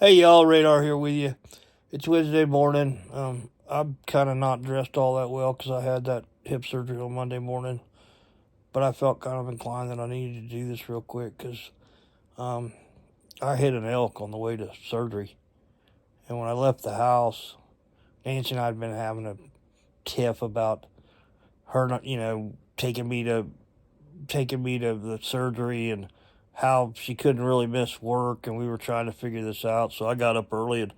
Hey y'all, Radar here with you. It's Wednesday morning. I'm kind of not dressed all that well because I had that hip surgery on Monday morning, but I felt kind of inclined that I needed to do this real quick because um, I hit an elk on the way to surgery. And when I left the house, Nancy and I had been having a tiff about her not, taking me to the surgery and how she couldn't really miss work, and we were trying to figure this out. So I got up early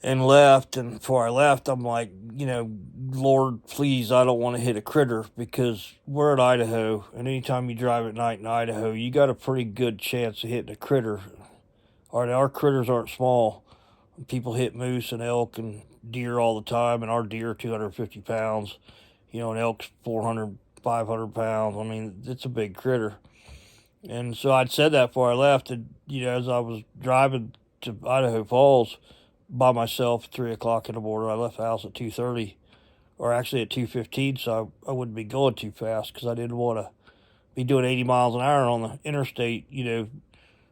and left. And before I left, I'm like, Lord, please, I don't want to hit a critter because we're in Idaho, and anytime you drive at night in Idaho, you got a pretty good chance of hitting a critter. All right, our critters aren't small. People hit moose and elk and deer all the time, and our deer are 250 pounds. An elk's 400, 500 pounds. I mean, it's a big critter. And so I'd said that before I left, and as I was driving to Idaho Falls by myself at 3 o'clock in the morning. I left the house at 2:30, or actually at 2:15, so I wouldn't be going too fast because I didn't want to be doing 80 miles an hour on the interstate.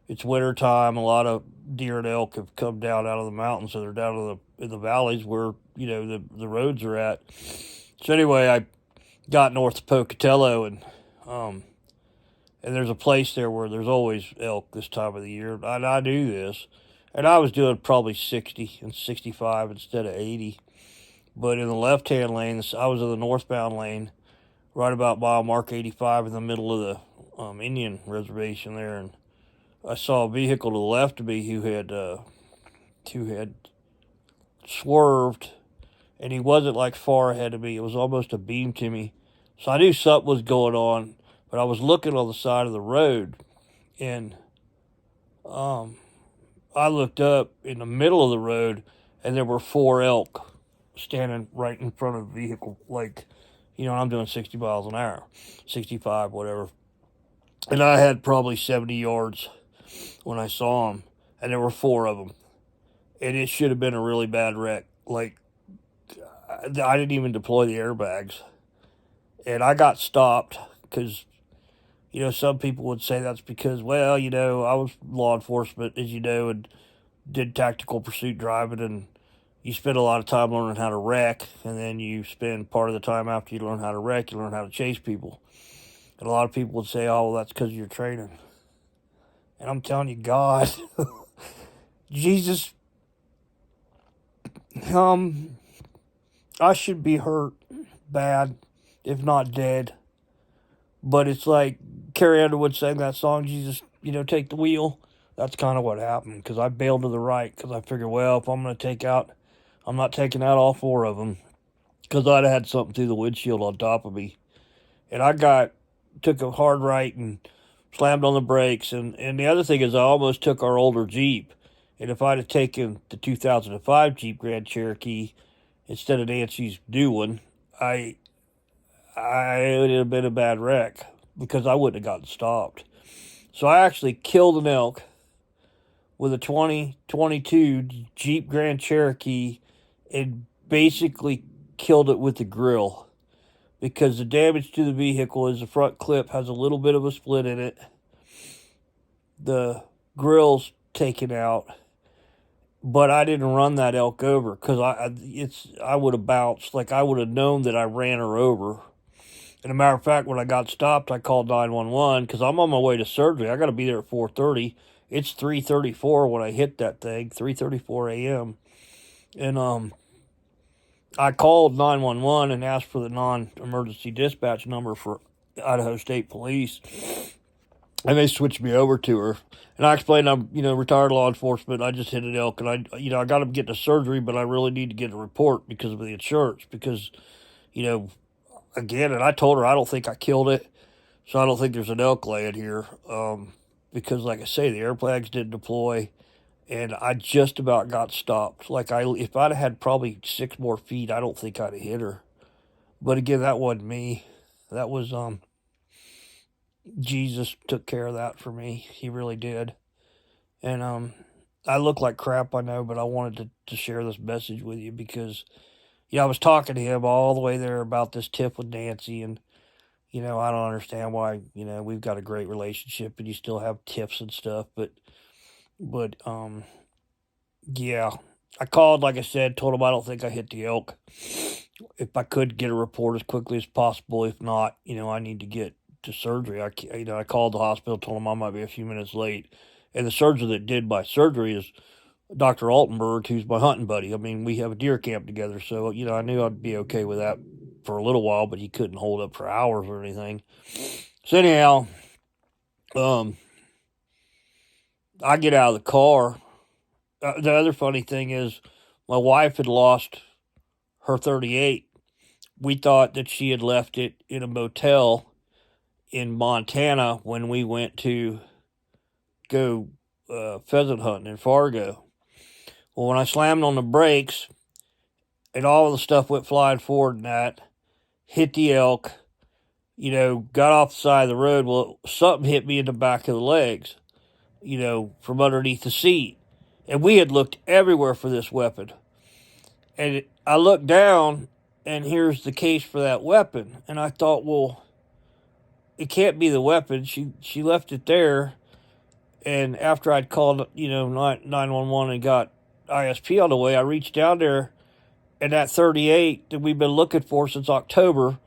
It's winter time. A lot of deer and elk have come down out of the mountains, so they're down in the valleys where the roads are at. So anyway, I got north of Pocatello, um, and there's a place there where there's always elk this time of the year. I knew this, and I was doing probably 60 and 65 instead of 80. But in the left-hand lane, I was in the northbound lane, right about mile mark 85 in the middle of the Indian reservation there, and I saw a vehicle to the left of me who had swerved, and he wasn't like far ahead of me. It was almost a beam to me, so I knew something was going on. But I was looking on the side of the road, and um, I looked up in the middle of the road, and there were four elk standing right in front of the vehicle. Like, I'm doing 60 miles an hour, 65, whatever. And I had probably 70 yards when I saw them, and there were four of them. And it should have been a really bad wreck. Like, I didn't even deploy the airbags. And I got stopped because some people would say that's because, well, I was law enforcement, as you know, and did tactical pursuit driving, and you spend a lot of time learning how to wreck, and then you spend part of the time after you learn how to wreck, you learn how to chase people. And a lot of people would say, oh, well, that's because of your training. And I'm telling you, God, Jesus, um, I should be hurt bad, if not dead. But it's like Carrie Underwood sang that song, Jesus, take the wheel. That's kind of what happened because I bailed to the right because I figured, well, if I'm going to take out, I'm not taking out all four of them because I'd had something through the windshield on top of me. And took a hard right and slammed on the brakes. And the other thing is, I almost took our older Jeep. And if I'd have taken the 2005 Jeep Grand Cherokee instead of Nancy's new one, it would have been a bad wreck because I wouldn't have gotten stopped. So I actually killed an elk with a 2022 Jeep Grand Cherokee and basically killed it with the grill because the damage to the vehicle is the front clip has a little bit of a split in it. The grill's taken out, but I didn't run that elk over because I would have bounced. Like, I would have known that I ran her over. And a matter of fact, when I got stopped, I called 911 because I'm on my way to surgery. I got to be there at 4:30. It's 3:34 when I hit that thing, 3:34 a.m. And I called 911 and asked for the non-emergency dispatch number for Idaho State Police, and they switched me over to her. And I explained I'm, retired law enforcement. I just hit an elk, and I got to get to surgery, but I really need to get a report because of the insurance. Because, again, and I told her I don't think I killed it, so I don't think there's an elk laying here. Because, like I say, the airbags didn't deploy, and I just about got stopped. Like, if I'd have had probably 6 more feet, I don't think I'd have hit her. But again, that wasn't me. That was Jesus took care of that for me. He really did. And I look like crap, I know, but I wanted to share this message with you because I was talking to him all the way there about this tip with Nancy, and I don't understand why we've got a great relationship and you still have tiffs and stuff, but yeah, I called, like I said, told him I don't think I hit the elk. If I could get a report as quickly as possible. If not, I need to get to surgery. I called the hospital, told them I might be a few minutes late. And the surgeon that did my surgery is Dr. Altenberg, who's my hunting buddy. I mean, we have a deer camp together, so I knew I'd be okay with that for a little while, but he couldn't hold up for hours or anything. So anyhow, I get out of the car. The other funny thing is, my wife had lost her 38. We thought that she had left it in a motel in Montana when we went to go pheasant hunting in Fargo. Well, when I slammed on the brakes and all of the stuff went flying forward and that, hit the elk, got off the side of the road. Well, something hit me in the back of the legs, from underneath the seat. And we had looked everywhere for this weapon. And I looked down, and here's the case for that weapon. And I thought, well, it can't be the weapon. She left it there. And after I'd called, 911 and got ISP on the way, I reached down there, and that 38 that we've been looking for since October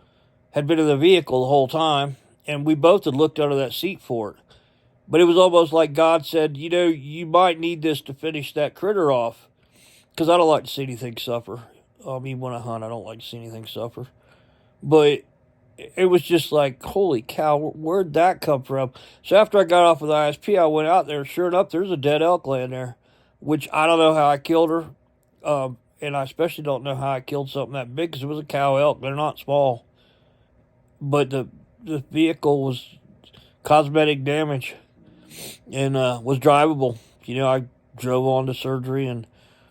had been in the vehicle the whole time, and we both had looked under that seat for it. But it was almost like God said, you might need this to finish that critter off, because I don't like to see anything suffer. I mean, when I hunt, I don't like to see anything suffer. But it was just like, holy cow, where'd that come from? So after I got off with ISP, I went out there, and sure enough, there's a dead elk laying there, which I don't know how I killed her. And I especially don't know how I killed something that big, because it was a cow elk. They're not small. But the vehicle was cosmetic damage and was drivable. I drove on to surgery, and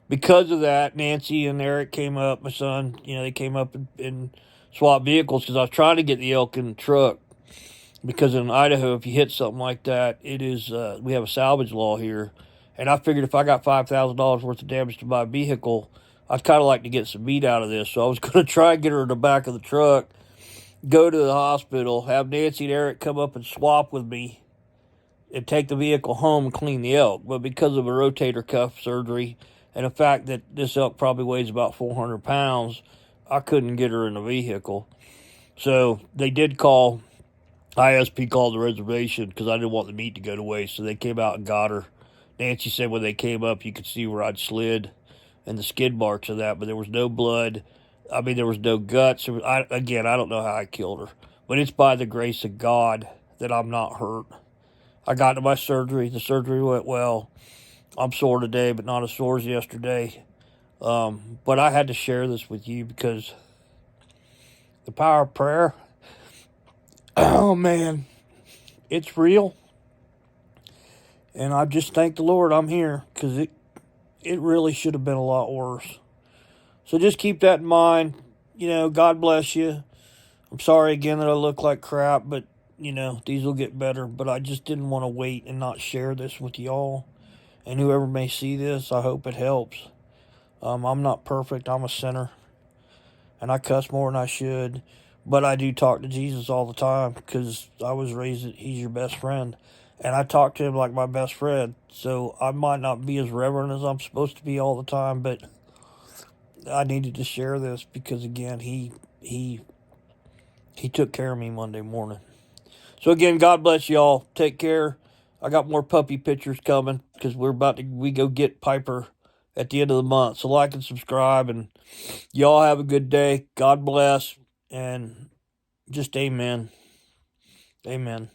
because of that, Nancy and Eric came up, my son, they came up and swapped vehicles, because I was trying to get the elk in the truck. Because in Idaho, if you hit something like that, it is, we have a salvage law here. And I figured if I got $5,000 worth of damage to my vehicle, I'd kind of like to get some meat out of this. So I was going to try and get her in the back of the truck, go to the hospital, have Nancy and Eric come up and swap with me, and take the vehicle home and clean the elk. But because of a rotator cuff surgery and the fact that this elk probably weighs about 400 pounds, I couldn't get her in the vehicle. So they did call, ISP called the reservation, because I didn't want the meat to go to waste. So they came out and got her. Nancy said when they came up, you could see where I'd slid and the skid marks of that, but there was no blood. I mean, there was no guts. I don't know how I killed her, but it's by the grace of God that I'm not hurt. I got to my surgery. The surgery went well. I'm sore today, but not as sore as yesterday. But I had to share this with you because the power of prayer, oh man, it's real. And I just thank the Lord I'm here, because it really should have been a lot worse. So just keep that in mind. God bless you. I'm sorry again that I look like crap, but, these will get better. But I just didn't want to wait and not share this with y'all. And whoever may see this, I hope it helps. I'm not perfect. I'm a sinner. And I cuss more than I should. But I do talk to Jesus all the time, because I was raised that he's your best friend. And I talk to him like my best friend. So I might not be as reverent as I'm supposed to be all the time, but I needed to share this because, again, he took care of me Monday morning. So again, God bless y'all. Take care. I got more puppy pictures coming, because we go get Piper at the end of the month. So like and subscribe, and y'all have a good day. God bless, and just amen. Amen.